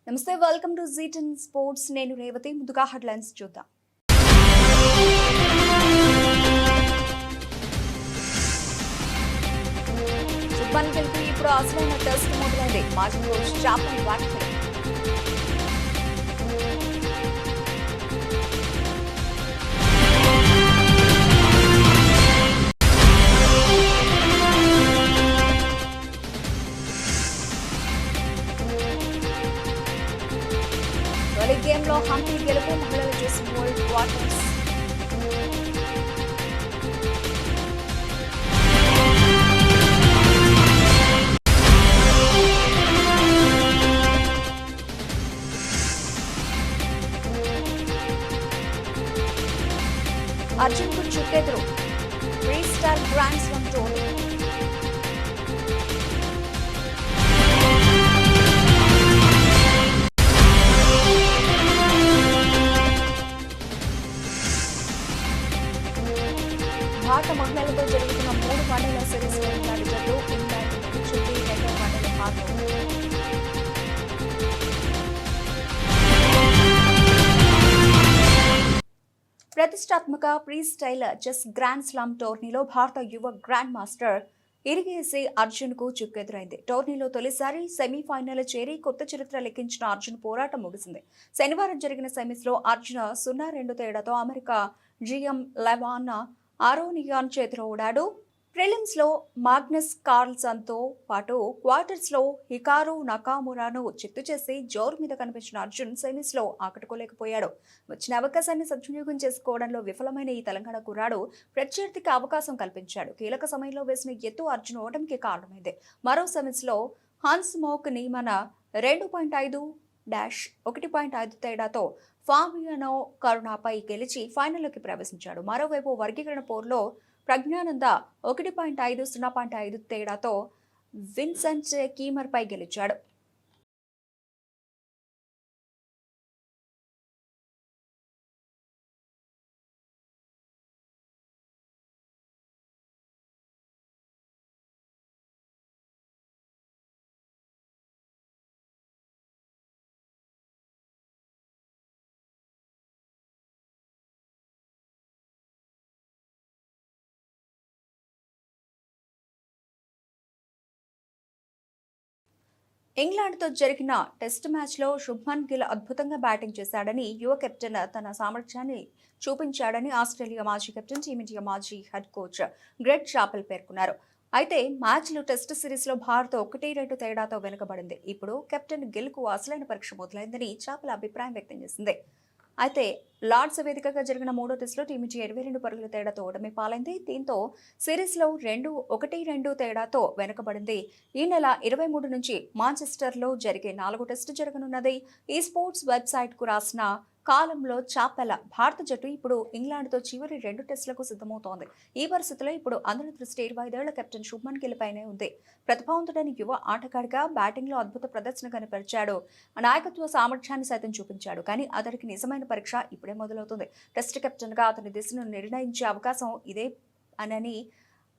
నమస్తే, welcome to జీ10 sports. నేను రేవతి. ముందుగా హెడ్లైన్స్ చూద్దాం. శుభ్మన్ గిల్కి ఇప్పుడు అసలైన టెస్ట్ మొదలైంది. మాజీ కోచ్ చాపల్ వ్యాఖ్యలు. తొలి గేమ్లో హంపి గెలుపు, మహిళలు చేసిన వరల్డ్ క్వార్టర్స్. అర్జున్ కు చుక్కెదురు, free style grand slam tourney. భారత మహిళలతో జరుగుతున్న 3 వన్డేల సిరీస్ లో ఇంగ్లాండ్ జట్టు నిలిచింది. 2వ వన్డేల హార్లో ప్రతిష్టాత్మక pre style chess grand slam టోర్నీలో భారత యువ గ్రాండ్ మాస్టర్ ఇరిగేసి అర్జున్ కు చుక్కెదురైంది. టోర్నీలో తొలిసారి సెమీఫైనల్ చేరి కొత్త చరిత్ర లెక్కించిన అర్జున్ పోరాటం ముగిసింది. శనివారం జరిగిన సెమీస్ లో అర్జున్ 0-2 తేడాతో అమెరికా జిఎం లెవాన్ ఆరోనియాన్ చేతిలో ఓడాడు. ప్రిలిమ్స్ లో మాగ్నస్ కార్ల్సన్ తో పాటు క్వార్టర్స్ లో హికారు నకామురాను చిత్తు చేసి జోరు మీద కనిపించిన అర్జున్ సెమీస్ లో ఆకట్టుకోలేకపోయాడు. వచ్చిన అవకాశాన్ని సద్వినియోగం చేసుకోవడంలో విఫలమైన ఈ తెలంగాణ కుర్రాడు ప్రత్యర్థికి అవకాశం కల్పించాడు. కీలక సమయంలో వేసిన ఎత్తు అర్జున్ ఓటమికి కారణమైంది. మరో సెమీస్ లో హన్స్ మోక్ నియమన 2.5-1.5 తేడాతో ఫాబియానో కరుణాపై గెలిచి ఫైనల్లోకి ప్రవేశించాడు. మరోవైపు వర్గీకరణ పోరులో ప్రజ్ఞానంద 1.5-0.5 తేడాతో విన్సెంట్ కీమర్ పై గెలిచాడు. ఇంగ్లాండ్తో జరిగిన టెస్ట్ మ్యాచ్లో శుభ్మన్ గిల్ అద్భుతంగా బ్యాటింగ్ చేశాడని, యువ కెప్టెన్ తన సామర్థ్యాన్ని చూపించాడని ఆస్ట్రేలియా మాజీ కెప్టెన్, టీమిండియా మాజీ హెడ్ కోచ్ గ్రెగ్ చాపెల్ పేర్కొన్నారు. అయితే మ్యాచ్లు టెస్ట్ సిరీస్లో భారత్ 1-2 తేడాతో వెనుకబడింది. ఇప్పుడు కెప్టెన్ గిల్కు అసలైన పరీక్ష మొదలైందని చాపెల్ అభిప్రాయం వ్యక్తం చేసింది. అయితే లార్డ్స్ వేదికగా జరిగిన 3వ టెస్టులో టీమిండియా 22 పరుగుల తేడాతో ఓటమి పాలైంది. దీంతో సిరీస్లో 1-2 తేడాతో వెనుకబడింది. ఈ నెల 23 నుంచి మాంచెస్టర్లో జరిగే 4వ టెస్టు జరగనున్నది. ఈ స్పోర్ట్స్ వెబ్సైట్ కు రాసిన కాలంలో చాపెల్ భారత జట్టు ఇప్పుడు ఇంగ్లాండ్తో చివరి 2 టెస్టులకు సిద్ధమవుతోంది. ఈ పరిస్థితిలో ఇప్పుడు అందరి దృష్టి 25 కెప్టెన్ శుభ్మన్ గిల్ పైనే ఉంది. ప్రతిభావంతుడైన యువ ఆటగాడిగా బ్యాటింగ్లో అద్భుత ప్రదర్శన కనపరిచాడు. నాయకత్వ సామర్థ్యాన్ని సైతం చూపించాడు. కానీ అతడికి నిజమైన పరీక్ష ఇప్పుడే మొదలవుతుంది. టెస్ట్ కెప్టెన్గా అతని దిశను నిర్ణయించే అవకాశం ఇదే అని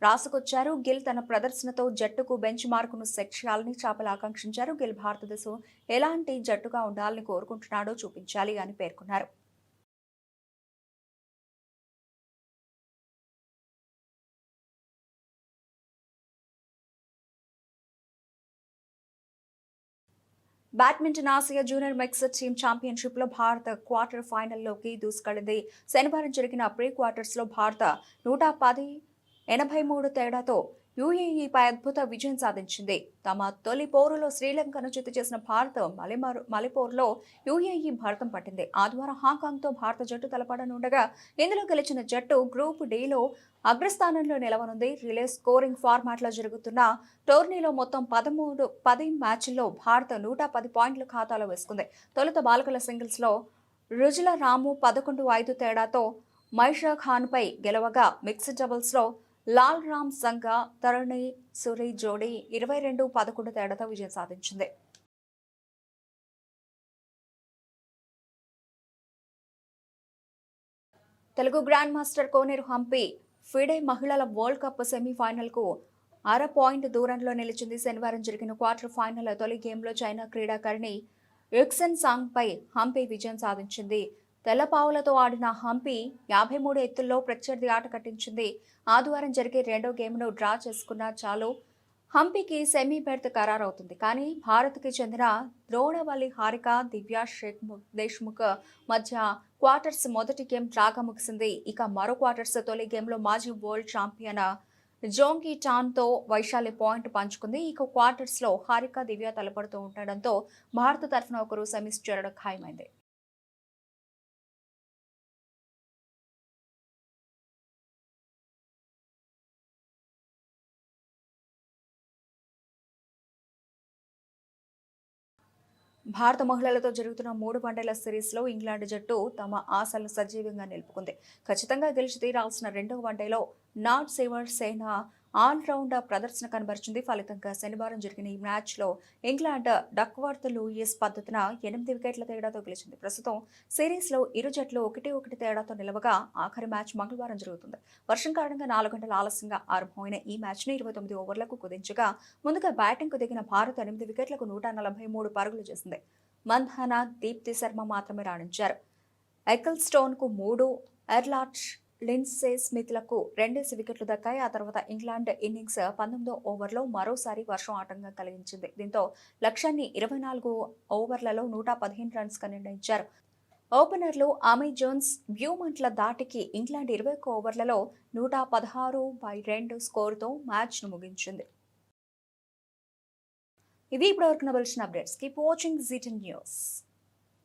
రాసుకొచ్చారు. గిల్ తన ప్రదర్శనతో జట్టుకు బెంచ్ మార్కును సెట్ చేయాలని చాపెల్ ఆకాంక్షించారు. గిల్ భారతదేశం ఎలాంటి జట్టుగా ఉండాలని కోరుకుంటున్నాడో చూపించాలి అని పేర్కొన్నారు. Badminton Asia junior mixed team championship లో భారత క్వార్టర్ ఫైనల్లోకి దూసుకెళ్లింది. శనివారం జరిగిన ప్రీ క్వార్టర్స్ లో భారత 110-83 తేడాతో యూఏఈపై అద్భుత విజయం సాధించింది. తమ తొలి పోరులో శ్రీలంకను చిత్తు చేసిన భారత్ మలిపోరులో యూఏఈ భరతం పట్టింది. ఆదివారం హాంకాంగ్తో భారత జట్టు తలపడనుండగా ఇందులో గెలిచిన జట్టు గ్రూప్ డిలో అగ్రస్థానంలో నిలవనుంది. రిలే స్కోరింగ్ ఫార్మాట్లో జరుగుతున్న టోర్నీలో మొత్తం 10 మ్యాచ్ల్లో భారత్ 110 పాయింట్ల ఖాతాలో వేసుకుంది. తొలుత బాలికల సింగిల్స్లో రుజుల రాము 11-5 తేడాతో మైషా ఖాన్పై గెలవగా, మిక్స్డ్ డబుల్స్లో లాల్ రామ్ సంగా తరుణి సురి జోడీ 22-11 తేడాతో విజయం సాధించింది. తెలుగు గ్రాండ్ మాస్టర్ కోనేరు హంపి ఫిడే మహిళల వరల్డ్ కప్ సెమీఫైనల్కు 1/2 పాయింట్ దూరంలో నిలిచింది. శనివారం జరిగిన క్వార్టర్ ఫైనల్ తొలి గేమ్లో చైనా క్రీడాకారిణి యుక్సెన్ సాంగ్పై హంపి విజయం సాధించింది. తెల్లపావులతో ఆడిన హంపి 53 ఎత్తుల్లో ప్రత్యర్థి ఆట కట్టించింది. ఆదివారం జరిగే రెండో గేమ్ను డ్రా చేసుకున్నా చాలు హంపీకి సెమీ బెర్త్ ఖరారవుతుంది. కానీ భారత్కి చెందిన ద్రోణవల్లి హారిక, దివ్యా దేశ్ముఖ్ మధ్య క్వార్టర్స్ మొదటి గేమ్ డ్రాగా ముగిసింది. ఇక మరో క్వార్టర్స్ తొలి గేమ్లో మాజీ వరల్డ్ ఛాంపియన్ జోంగి టాన్తో వైశాలి పాయింట్ పంచుకుంది. ఇక క్వార్టర్స్లో హారిక, దివ్య తలపడుతూ ఉండడంతో భారత తరఫున ఒకరు సెమీస్ చేరడం ఖాయమైంది. భారత మహిళలతో జరుగుతున్న 3 వన్డేల సిరీస్లో ఇంగ్లాండ్ జట్టు తమ ఆశలు సజీవంగా నిలుపుకుంది. ఖచ్చితంగా గెలిచి తీరాల్సిన రెండవ వన్డేలో నాట్ సేవర్ సేన ఆల్రౌండ్ ప్రదర్శన కనబరిచింది. ఫలితంగా శనివారం జరిగిన ఈ మ్యాచ్లో ఇంగ్లాండ్ డక్వర్త్ లూయిస్ పద్ధతిన 8 వికెట్ల తేడాతో గెలిచింది. ప్రస్తుతం సిరీస్లో ఇరు జట్లు 1-1 తేడాతో నిలవగా ఆఖరి మ్యాచ్ మంగళవారం జరుగుతుంది. వర్షం కారణంగా 4 గంటల ఆలస్యంగా ఆరంభమైన ఈ మ్యాచ్ను 29 ఓవర్లకు కుదించగా ముందుగా బ్యాటింగ్కు దిగిన భారత్ 8 వికెట్లకు 143 పరుగులు చేసింది. మంధాన, దీప్తి శర్మ మాత్రమే రాణించారు. ఎకిల్స్టోన్కు 3, ఎర్లాట్, లిండ్సే స్మిత్లకు 2 వికెట్లు దక్కాయి. ఆ తర్వాత ఇంగ్లాండ్ ఇన్నింగ్స్ 19వ ఓవర్లో మరోసారి వర్షం ఆటంకం కలిగించింది. దీంతో లక్ష్యాన్ని 24 ఓవర్లలో 115 రన్స్గా నిర్ణయించారు. ఓపెనర్లు అమీ జోన్స్, బ్యూమంట్ల దాటికి ఇంగ్లాండ్ 21 ఓవర్లలో 116/2 స్కోరుతో మ్యాచ్ను ముగించింది. ఇవి ఇప్పటివరకు నవలసిన అప్డేట్స్. కీప్ వాచింగ్ జీ10 న్యూస్.